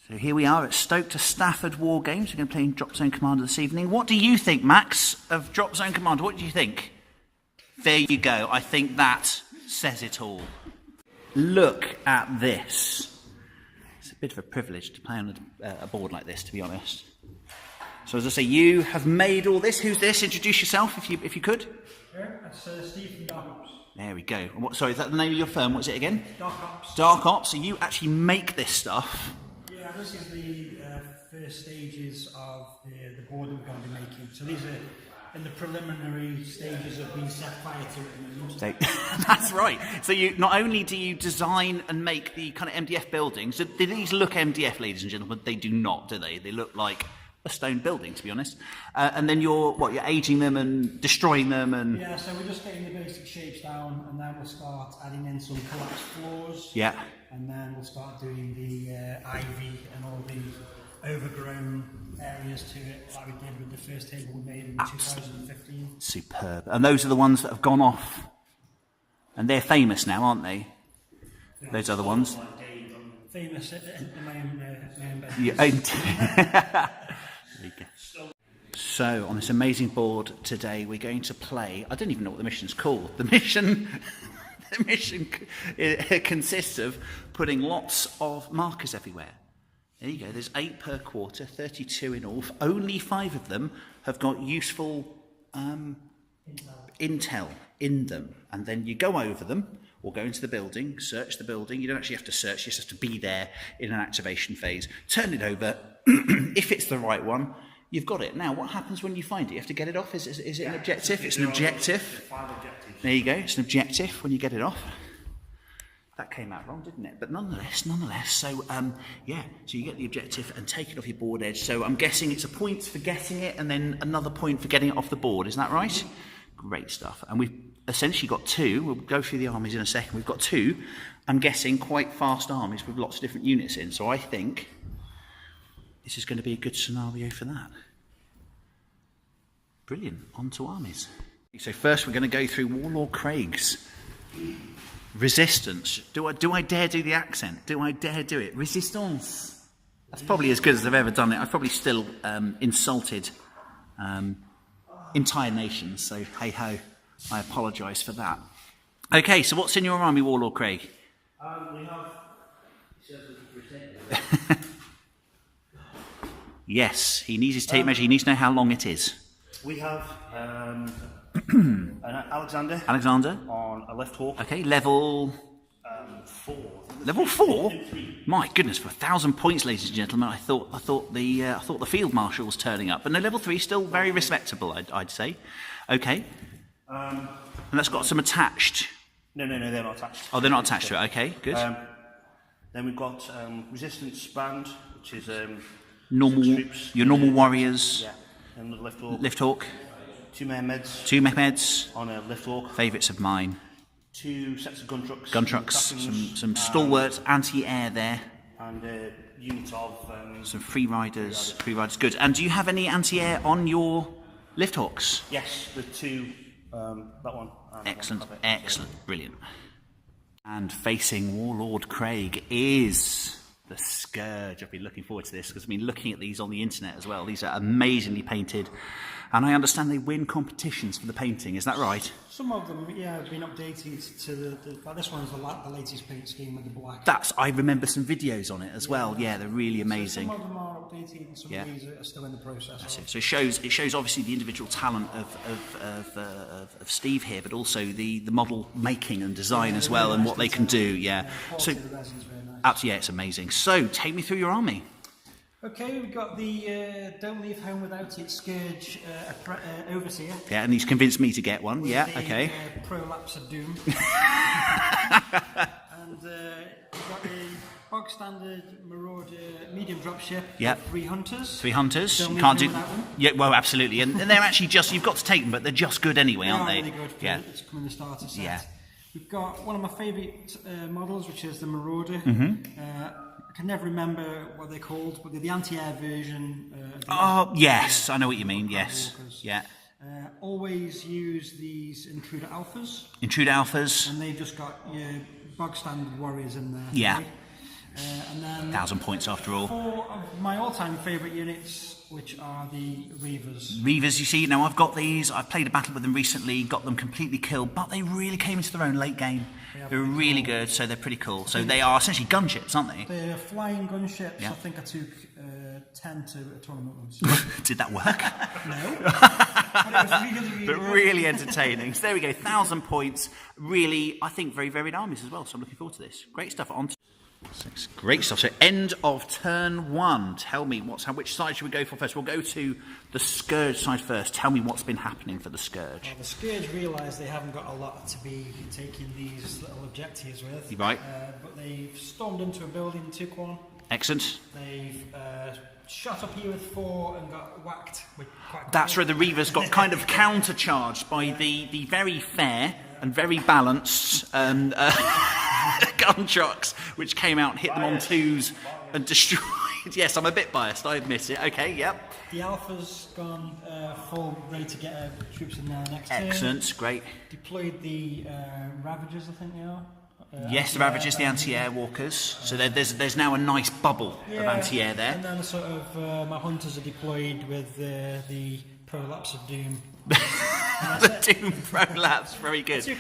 So here we are at Stoke to Stafford Wargames. We're going to play in Dropzone Commander this evening. What do you think, Max, of Dropzone Commander? What do you think? There you go. I think that says it all. Look at this. It's a bit of a privilege to play on a board like this, to be honest. So as I say, you have made all this. Who's this? Introduce yourself, if you could. Yeah, that's Steve from Dark Ops. There we go. Sorry, is that the name of your firm? What's it again? Dark Ops. Dark Ops. So you actually make this stuff. Yeah, this is the first stages of the board that we're going to be making. So these are in the preliminary stages of being set fire to it. That's right. So you not only do you design and make the kind of MDF buildings. Do these look MDF, ladies and gentlemen? They do not, do they? They look like a stone building, to be honest. And then you're aging them and destroying them, and yeah. So we're just getting the basic shapes down, and then we'll start adding in some collapsed floors. Yeah. And then we'll start doing the ivy and all the overgrown areas to it, like we did with the first table we made in 2015. Superb. And those are the ones that have gone off, and they're famous now, aren't they? Yeah, those other ones. Famous in my own bed. Yeah. So on this amazing board today, we're going to play. I don't even know what the mission's called. The mission consists of putting lots of markers everywhere. There you go. There's 8 per quarter, 32 in all. Only 5 of them have got useful intel in them, and then you go over them or go into the building, search the building. You don't actually have to search; you just have to be there in an activation phase. Turn it over. If it's the right one, you've got it. Now, what happens when you find it? You have to get it off. Is it an objective? It's an objective. 5 objectives. There you go. It's an objective when you get it off. That came out wrong, didn't it? But nonetheless. So, yeah. So you get the objective and take it off your board edge. So I'm guessing it's a point for getting it and then another point for getting it off the board. Isn't that right? Great stuff. And we've essentially got 2. We'll go through the armies in a second. We've got 2, I'm guessing, quite fast armies with lots of different units in. So I think this is going to be a good scenario for that. Brilliant. On to armies. So first we're going to go through Warlord Craig's resistance. Do I dare do the accent? Do I dare do it? Resistance. That's probably as good as I've ever done it. I've probably still insulted entire nations. So hey ho, I apologise for that. Okay, so what's in your army, Warlord Craig? We have. Yes, he needs his tape measure. He needs to know how long it is. We have an Alexander on a left hawk. Okay, level 4. Level 4. My goodness, for 1,000 points, ladies and gentlemen, I thought the field marshal was turning up, but no, level 3 still very respectable, I'd say. Okay, and that's got some attached. No, they're not attached. Oh, they're not attached to it. Okay, good. Then we've got resistance band, which is your normal warriors. Yeah. And the lift hawk. Lift hawk. 2 Mehmeds. 2 Mehmeds. On a lift hawk. Favourites of mine. 2 sets of gun trucks. Gun trucks. Some stalwart anti-air there. And a unit of some free riders. Free riders. Good. And do you have any anti-air on your lift hawks? Yes, the 2. That one. Excellent. Excellent. Brilliant. And facing Warlord Craig is the Scourge. I've been looking forward to this because I've been looking at these on the internet as well. These are amazingly painted, and I understand they win competitions for the painting. Is that right? Some of them, yeah, have been updated to this one's the latest paint scheme with the black. I remember some videos on it as well. Yeah, they're really amazing. So some of them are updated, and some of these are still in the process. That's it. So it shows obviously the individual talent of Steve here, but also the model making and design as well, and what they can do. Yeah. So. Yeah, it's amazing. So, take me through your army. Okay, we've got the Don't Leave Home Without It Scourge Overseer. Yeah, and he's convinced me to get one. Yeah, okay. Prolapse of Doom. And we've got a bog standard Marauder medium dropship. Yeah. 3 hunters. 3 hunters. Don't you leave can't home do. without them. Yeah, well, absolutely. And they're actually you've got to take them, but they're just good anyway, aren't they? Really good. Yeah. It's come in the starter set. Yeah. We've got one of my favourite models, which is the Marauder. I can never remember what they're called, but they're the anti-air version. Yes, I know what you mean. Yes, yeah. Always use these Intruder Alphas. Intruder Alphas. And they've just got your bog standard warriors in there. Yeah. Right? And then 1,000 points after all. 4 of my all-time favourite units, which are the Reavers. Reavers, you see, now I've got these, I've played a battle with them recently, got them completely killed, but they really came into their own late game. They're really good, so they're pretty cool. So they are essentially gunships, aren't they? They're flying gunships. Yeah. I think I took 10 to a tournament once. Did that work? No. But it was really, But really entertaining. So there we go, 1,000 points. Really, I think, very varied armies as well, so I'm looking forward to this. Great stuff. On to 6. Great stuff. So end of turn 1. Tell me which side should we go for first? We'll go to the Scourge side first. Tell me what's been happening for the Scourge. Well, the Scourge realise they haven't got a lot to be taking these little objectives with. You're right. But they've stormed into a building, took one. Excellent. They've shot up here with 4 and got whacked with quite. That's where the Reavers got kind of countercharged by the very fair and very balanced gun trucks, which came out, hit them on 2s and destroyed. Yes, I'm a bit biased, I admit it. Okay, yep. The Alpha's gone full, ready to get troops in there next turn. Excellent, great. Deployed the Ravagers, I think they are. Yes, the Ravagers, the anti-air walkers. So there's now a nice bubble of anti-air there. And then sort of my hunters are deployed with the Prolapse of Doom. The Doom Prolapse, very good. Two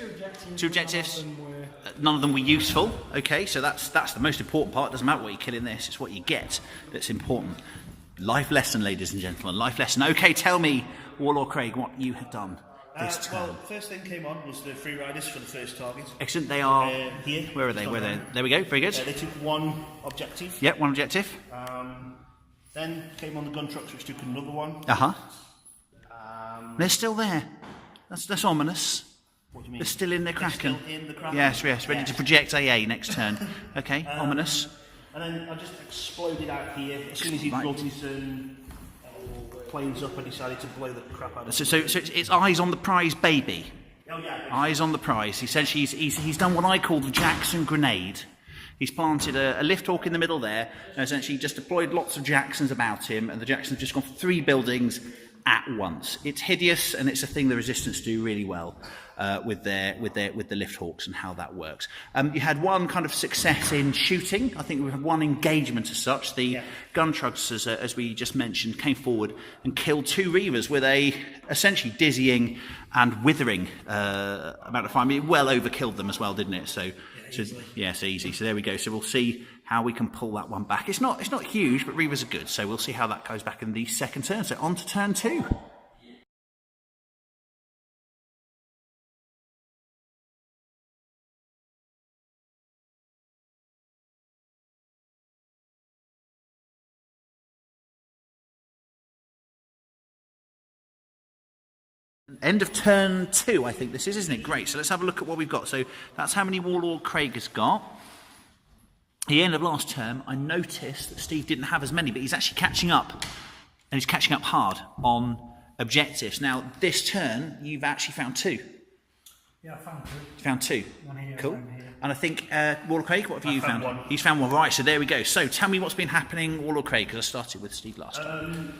objectives. 2 objectives. None of them were None of them were useful. Okay, so that's the most important part. Doesn't matter what you kill in this; it's what you get that's important. Life lesson, ladies and gentlemen. Life lesson. Okay, tell me, Warlord Craig, what you have done this turn. Well, first thing came on was the Free Riders for the first target. Excellent. They are here. Where are they? Where are they? There we go. Very good. They took 1 objective. Yep, 1 objective. Then came on the gun trucks, which took another 1. They're still there. That's ominous. What do you mean? They're still in their Kraken. Still in the Kraken. Yes, ready to project AA next turn. Okay, ominous. And then I just exploded out here. As soon as he brought his planes up, I decided to blow the crap out of So it's eyes on the prize, baby. Oh, yeah. Eyes on the prize. Essentially, he's done what I call the Jackson grenade. He's planted a lift hawk in the middle there, and essentially just deployed lots of Jacksons about him, and the Jacksons have just gone for 3 buildings at once. It's hideous, and it's a thing the Resistance do really well with the lift hawks and how that works. You had 1 kind of success in shooting. I think we had 1 engagement as such. The gun trucks, as we just mentioned, came forward and killed 2 Reavers with a essentially dizzying and withering amount of fire. I mean, it well overkilled them as well, didn't it? So easy. So there we go. So we'll see how we can pull that one back. It's not huge, but Reavers are good. So we'll see how that goes back in the second turn. So on to turn 2. End of turn 2, I think this is, isn't it? Great. So let's have a look at what we've got. So that's how many Warlord Craig has got. At the end of last term, I noticed that Steve didn't have as many, but he's actually catching up. And he's catching up hard on objectives. Now, this turn, you've actually found 2. Yeah, I found 2. You found 2. One here, cool. one here. And I think, Warlord Craig, what have you found? 1. He's found 1. Right, so there we go. So tell me what's been happening, Warlord Craig, because I started with Steve last time.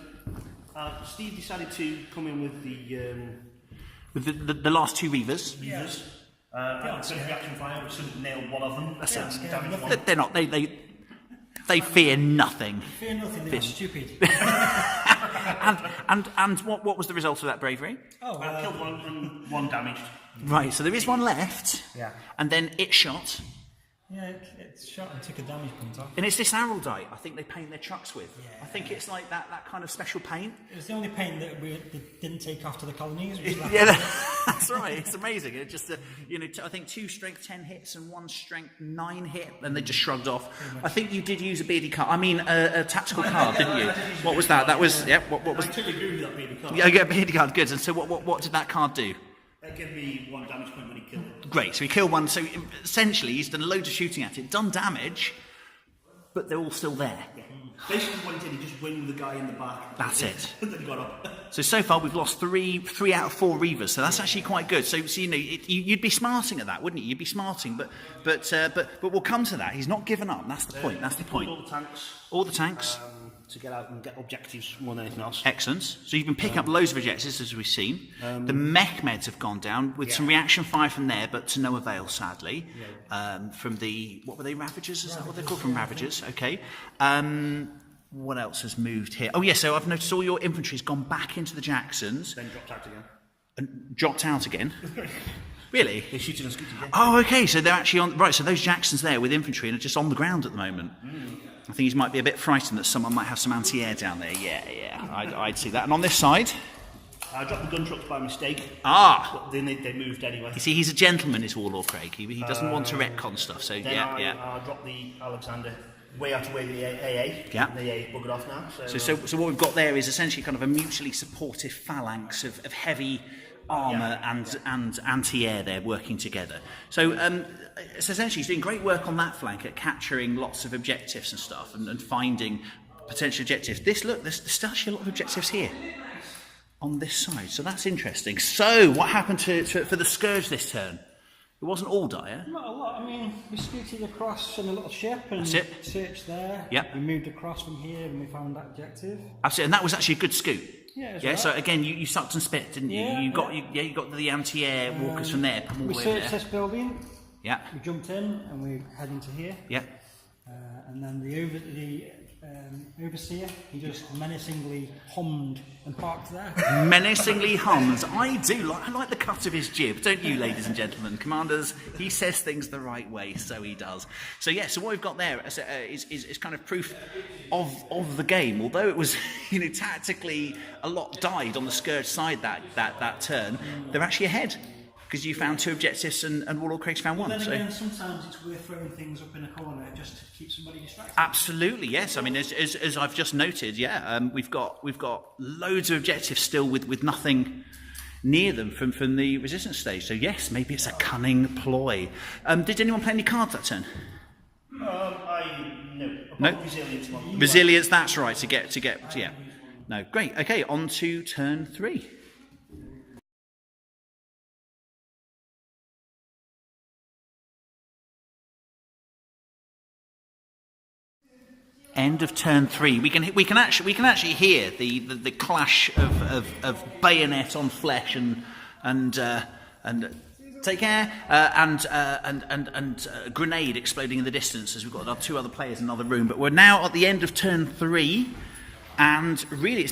Steve decided to come in with With the last 2 Reavers. Reavers. Instead of reaction fire, which should nail 1 of them. Damage 1. They're not. They fear nothing. Fear nothing, they're stupid. and what was the result of that bravery? I killed 1 and 1 damaged. Right, so there is 1 left. Yeah. And then it shot. Yeah, it shot and took a damage point off. And it's this araldite I think they paint their trucks with. Yeah. I think it's like that kind of special paint. It was the only paint that we didn't take off to the colonies. Yeah, that's right. It's amazing. It just, I think 2 strength 10 hits and 1 strength 9 hit, and they just shrugged off. I think you did use a beardy card. I mean, a tactical card, didn't you? What was that? That was What was? I totally agree with that beardy card. Yeah, a beardy card. Good. And so, what did that card do? That gave me 1 damage point when he killed it. Great, so he killed 1. So essentially, he's done loads of shooting at it, done damage, but they're all still there. Yeah. Basically, what he did, he just winged the guy in the back. That's it. Then got up. So far, we've lost 3 out of 4 Reavers, so that's actually quite good. So you'd be smarting at that, wouldn't you? You'd be smarting, but we'll come to that. He's not given up. That's the point. That's the point. All the tanks. All the tanks. to get out and get objectives more than anything else. Excellent. So you've been picking up loads of objectives, as we've seen. The mech meds have gone down with some reaction fire from there, but to no avail, sadly. From the, what were they, Ravagers? Is that what they're called? From Ravagers, okay. What else has moved here? Oh, yeah, so I've noticed all your infantry's gone back into the Jacksons. Then dropped out again. And dropped out again? Really? They're shooting and scooting again. Oh, okay, so they're actually on... Right, so those Jacksons there with infantry are just on the ground at the moment. I think he might be a bit frightened that someone might have some anti-air down there. Yeah, I'd see that. And on this side? I dropped the gun trucks by mistake. Ah! But then they moved anyway. You see, he's a gentleman, is Warlord Craig. He doesn't want to retcon stuff, so Then I dropped the Alexander way out of the way of the AA. Yeah. The AA buggered off now. So what we've got there is essentially kind of a mutually supportive phalanx of heavy armour and anti-air there working together. So essentially he's doing great work on that flank at capturing lots of objectives and stuff and finding potential objectives. There's still actually a lot of objectives here on this side, so that's interesting. So what happened for the Scourge this turn? It wasn't all dire. Not a lot. I mean, we scooted across in a little ship and searched there. Yep. We moved across from here and we found that objective. Absolutely, and that was actually a good scoot. Yeah. Yeah. Right. So again, you sucked and spit, didn't you? Yeah, you got the anti-air walkers from there. We searched this building. Yeah. We jumped in and we head into here. Yeah. And then the overseer, he just menacingly hummed and parked there. Menacingly hums. I like the cut of his jib, don't you, ladies and gentlemen? Commanders, he says things the right way, so he does. So yeah, so what we've got there is kind of proof of the game. Although it was, tactically a lot died on the Scourge side that turn, they're actually ahead. Because you found 2 objectives and Warlord Craig's found 1. Then again, sometimes it's worth throwing things up in a corner just to keep somebody distracted. Absolutely, yes. I mean, as I've just noted, we've got loads of objectives still with nothing near them from the resistance stage. So yes, maybe it's a cunning ploy. Did anyone play any cards that turn? No. Resilience. Resilience. That's right. To get. Yeah. No. Great. Okay. On to turn 3. End of turn 3. We can actually hear the clash of bayonet on flesh and take care and grenade exploding in the distance as we've got our 2 other players in another room. But we're now at the end of turn 3, and really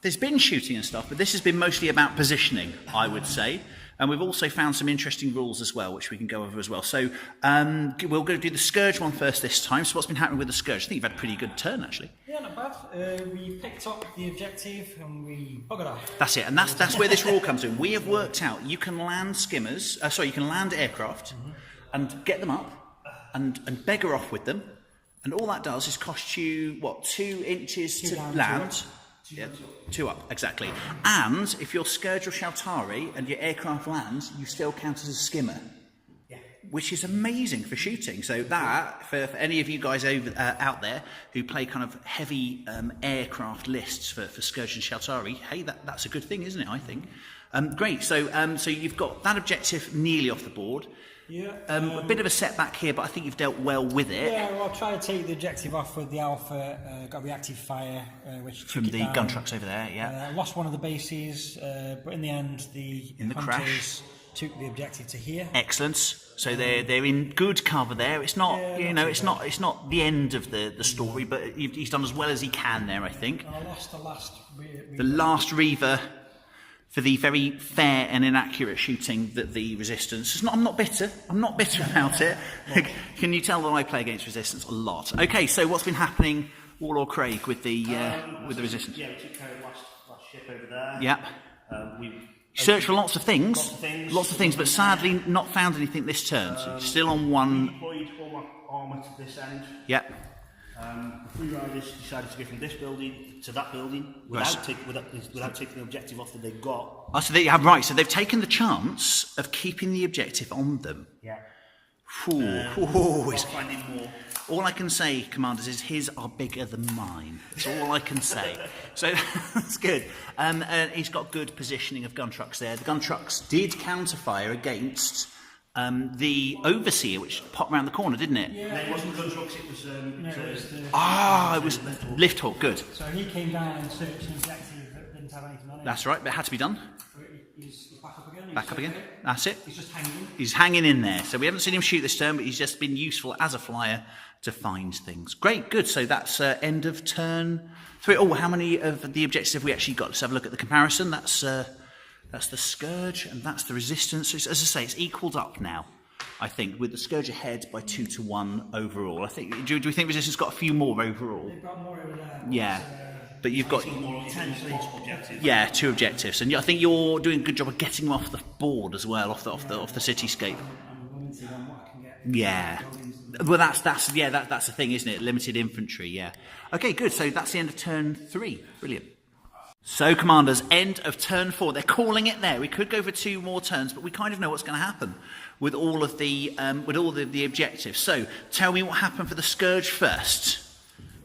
there's been shooting and stuff, but this has been mostly about positioning, I would say. And we've also found some interesting rules as well, which we can go over as well. So we'll go do the Scourge one first this time. So what's been happening with the Scourge? I think you've had a pretty good turn, actually. Yeah, not bad. We picked up the objective and we buggered off. That's it, and that's where this rule comes in. We have worked out you can land skimmers, you can land aircraft and get them up and beggar off with them. And all that does is cost you, 2 inches to land? Yeah, 2 up, exactly. And if you're Scourge or Shaltari and your aircraft lands, you still count as a skimmer. Yeah. Which is amazing for shooting. So that, for any of you guys out there who play kind of heavy aircraft lists for Scourge and Shaltari, hey, that's a good thing, isn't it, I think? Great, so you've got that objective nearly off the board. Yeah. A bit of a setback here, but I think you've dealt well with it. Yeah, well, I'll try to take the objective off with the Alpha, got reactive fire, which from the gun trucks over there, yeah. Lost one of the bases, but in the end, the crash took the objective to here. Excellent. So they're in good cover there. It's not it's not the end of the story, but he's done as well as he can there, I think. And I lost the last Reaver for the very fair and inaccurate shooting that the Resistance... I'm not bitter about it. Can you tell that I play against Resistance a lot? Okay, so what's been happening, Warlord Craig, with the Resistance? Yeah, we took care of last ship over there. Yeah. We searched for lots of things, but sadly not found anything this turn. So still on 1... Deployed all my armour to this end. Yeah. Free Riders decided to go from this building to that building without taking the objective off that they've got. Oh, so they've taken the chance of keeping the objective on them. Yeah. Finding more. All I can say, Commanders, is his are bigger than mine. That's all I can say. So that's good. He's got good positioning of gun trucks there. The gun trucks did counterfire against the overseer, which popped round the corner, didn't it? Yeah. No, it wasn't gun trucks, it was... it was lift hook, good. So he came down and searched an objective that didn't have anything on it. That's right, but it had to be done. He's back up again. Back up again. That's it. He's just hanging. He's hanging in there. So we haven't seen him shoot this turn, but he's just been useful as a flyer to find things. Great, good. So that's end of turn 3. Oh, how many of the objectives have we actually got? Let's have a look at the comparison. That's the Scourge and that's the Resistance. So as I say, it's equalled up now, I think, with the Scourge ahead by 2 to 1 overall. I think. Do we think Resistance got a few more overall? They've got more over there. Yeah. But you've got... Potentially objectives. Yeah, 2 objectives. And I think you're doing a good job of getting them off the board as well, off the cityscape. I'm limited on what I can get. Yeah. Well, that's the thing, isn't it? Limited infantry, yeah. Okay, good. So that's the end of turn 3. Brilliant. So, commanders, end of turn 4. They're calling it there. We could go for 2 more turns, but we kind of know what's going to happen with all of the objectives. So, tell me what happened for the Scourge first.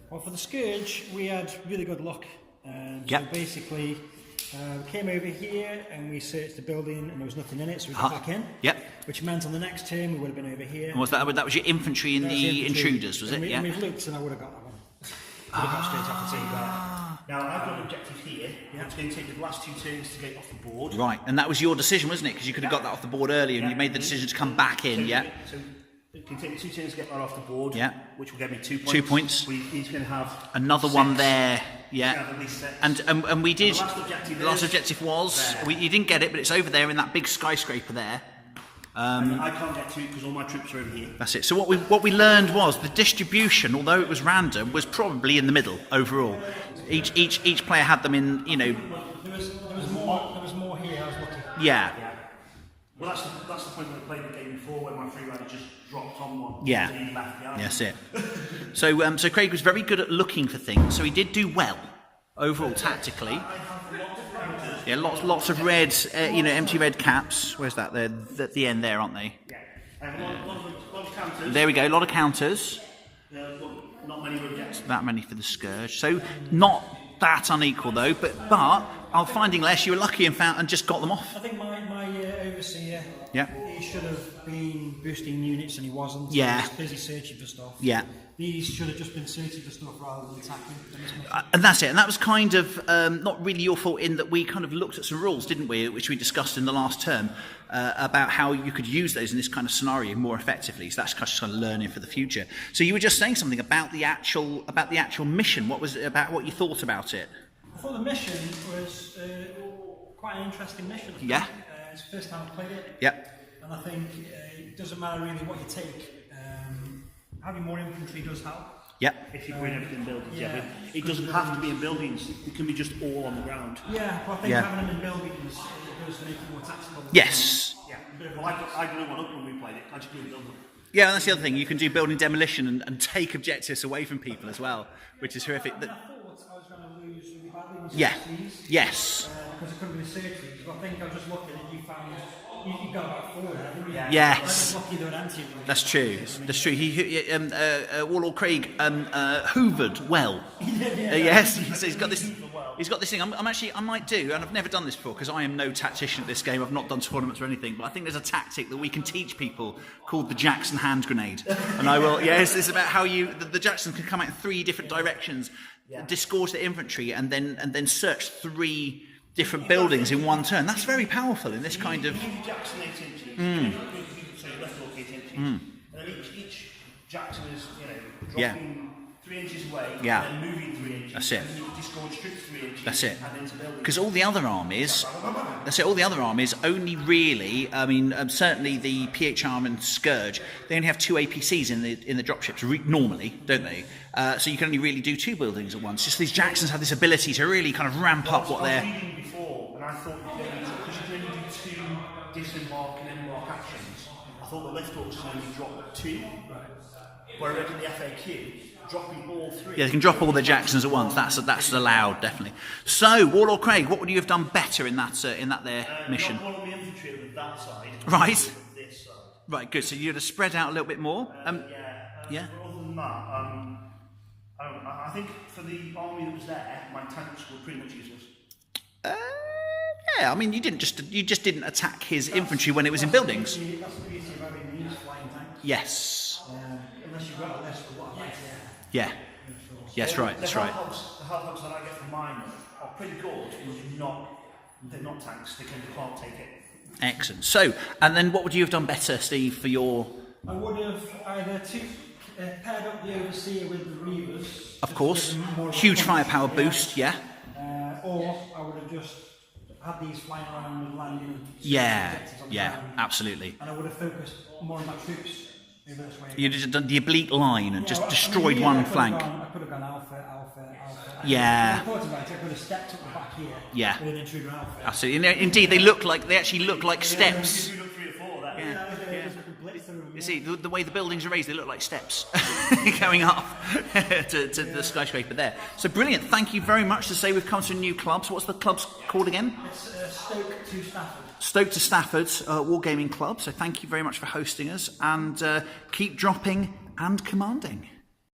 Well, for the Scourge, we had really good luck. Yep. So basically, we came over here and we searched the building and there was nothing in it, so we got back in. Yep. Which meant on the next turn we would have been over here. And was that was your infantry in the intruders, was it? And Yeah. we've looked and I would have got that one. Would have got straight off the table. Now, I've got an objective here. It's going to take the last 2 turns to get off the board. Right, and that was your decision, wasn't it? Because you could have got that off the board earlier and you made the decision to come back in, yeah? So it can take me 2 turns to get that off the board, Yeah. which will get me 2 points. 2 points. He's going to have Another 6. one there, He's yeah. gonna have at least 6. And we did. the last objective The last is objective was there. you didn't get it, but it's over there in that big skyscraper there. And I can't get to it because all my troops are over here. That's it. So what we learned was the distribution, although it was random, was probably in the middle overall. Each player had them in, There was more here, I was lucky. yeah. Well, that's the point when I played the game before, when my free rider just dropped on one. Yeah. So he left behind. That's it. So Craig was very good at looking for things, so he did do well overall tactically. Yeah, lots of red, empty red caps. Where's that? They're at the end there, aren't they? Yeah. I have a lot of counters. There we go. A lot of counters. Not many rejects. That many for the Scourge. So not that unequal though. But I'm finding less. You were lucky and just got them off. I think my overseer, Yeah. he should have been boosting units and he wasn't. Yeah. He was busy searching for stuff. Yeah. These should have just been searching for stuff rather than attacking. And that's it. And that was kind of not really your fault in that we kind of looked at some rules, didn't we, which we discussed in the last term about how you could use those in this kind of scenario more effectively. So that's just kind of learning for the future. So you were just saying something about the actual mission. What was it about? What you thought about it? I thought the mission was quite an interesting mission. Yeah. It's the first time I played it. Yep. And I think it doesn't matter really what you take. Having more infantry does help. Yep. If you bring everything in buildings, yeah. But it doesn't have to be in buildings. It can be just all on the ground. Yeah, but I think Yeah. having them in buildings does make it more tactical. Yes. Yeah. Well, I blew one up when we played it. I just blew it up. Yeah, and that's the other thing. You can do building demolition and take objectives away from people as well, which is horrific. I thought I was going to lose really badly in Yeah. series. Yes. Because I couldn't be searching. But I think I was just looking and you found you got about 4 there, didn't you? Yes. I was lucky they were anti. That's true. That's true. Warlord Craig hoovered well. Yes, he's got this. He's got this thing. I might do, and I've never done this before because I am no tactician at this game. I've not done tournaments or anything, but I think there's a tactic that we can teach people called the Jackson hand grenade. And I will. Yes, it's about how the Jackson can come out in 3 different directions, disgorge the infantry, and then search 3 different buildings in one turn. That's very powerful in this kind of. You Jackson 8 inches. So you left all 8 inches. And then each Jackson is, dropping 3 inches away. Yeah. And then moving 3 inches. That's it. And you disgorge troops 3 inches. That's it. And into buildings. Because all the other armies, only really, certainly the PHR and Scourge, they only have 2 APCs in the dropships normally, don't they? So you can only really do 2 buildings at once. Just these Jacksons have this ability to really kind of ramp up what they're. I was reading before, and I thought because you can only do 2 disembark and embark actions, I thought the lift hooks can only drop 2. Where I read in the FAQ, dropping all 3. Yeah, they can drop all their Jacksons at once. That's allowed, definitely. So, Warlord Craig, what would you have done better in that there mission? Not one of the infantry over that side. Right. This side. Right, good. So you'd have spread out a little bit more. Yeah. But other than that, I think for the army that was there, my tanks were pretty much useless. Yeah, I mean, you just didn't attack his infantry when it was in buildings. That's the beauty of having these flying tanks. Yes. Unless you've got a list of what I like. Yeah. Yes, right. That's right. The half-hogs that I get from mine are pretty good, but they're not tanks. They can't take it. Excellent. So, and then what would you have done better, Steve, for your... I would have either paired up the Overseer with the Reavers. Of course. Huge firepower boost, yeah. Or I would have just had these flying around and landing. Yeah, on the yeah, ground. absolutely. And I would have focused more on my troops. This way. You'd have done the oblique line and just destroyed really, one I could flank. I could have gone alpha. Yeah. I could have stepped up the back here. Yeah. With an intruder alpha. Absolutely. Indeed, they actually look like steps. You look 3 or 4 that. You see, the way the buildings are raised, they look like steps going up to the skyscraper there. So brilliant. Thank you very much to say we've come to a new club. So what's the club's called again? It's Stoke to Stafford. Stoke to Stafford Wargaming Club. So thank you very much for hosting us, and keep dropping and commanding.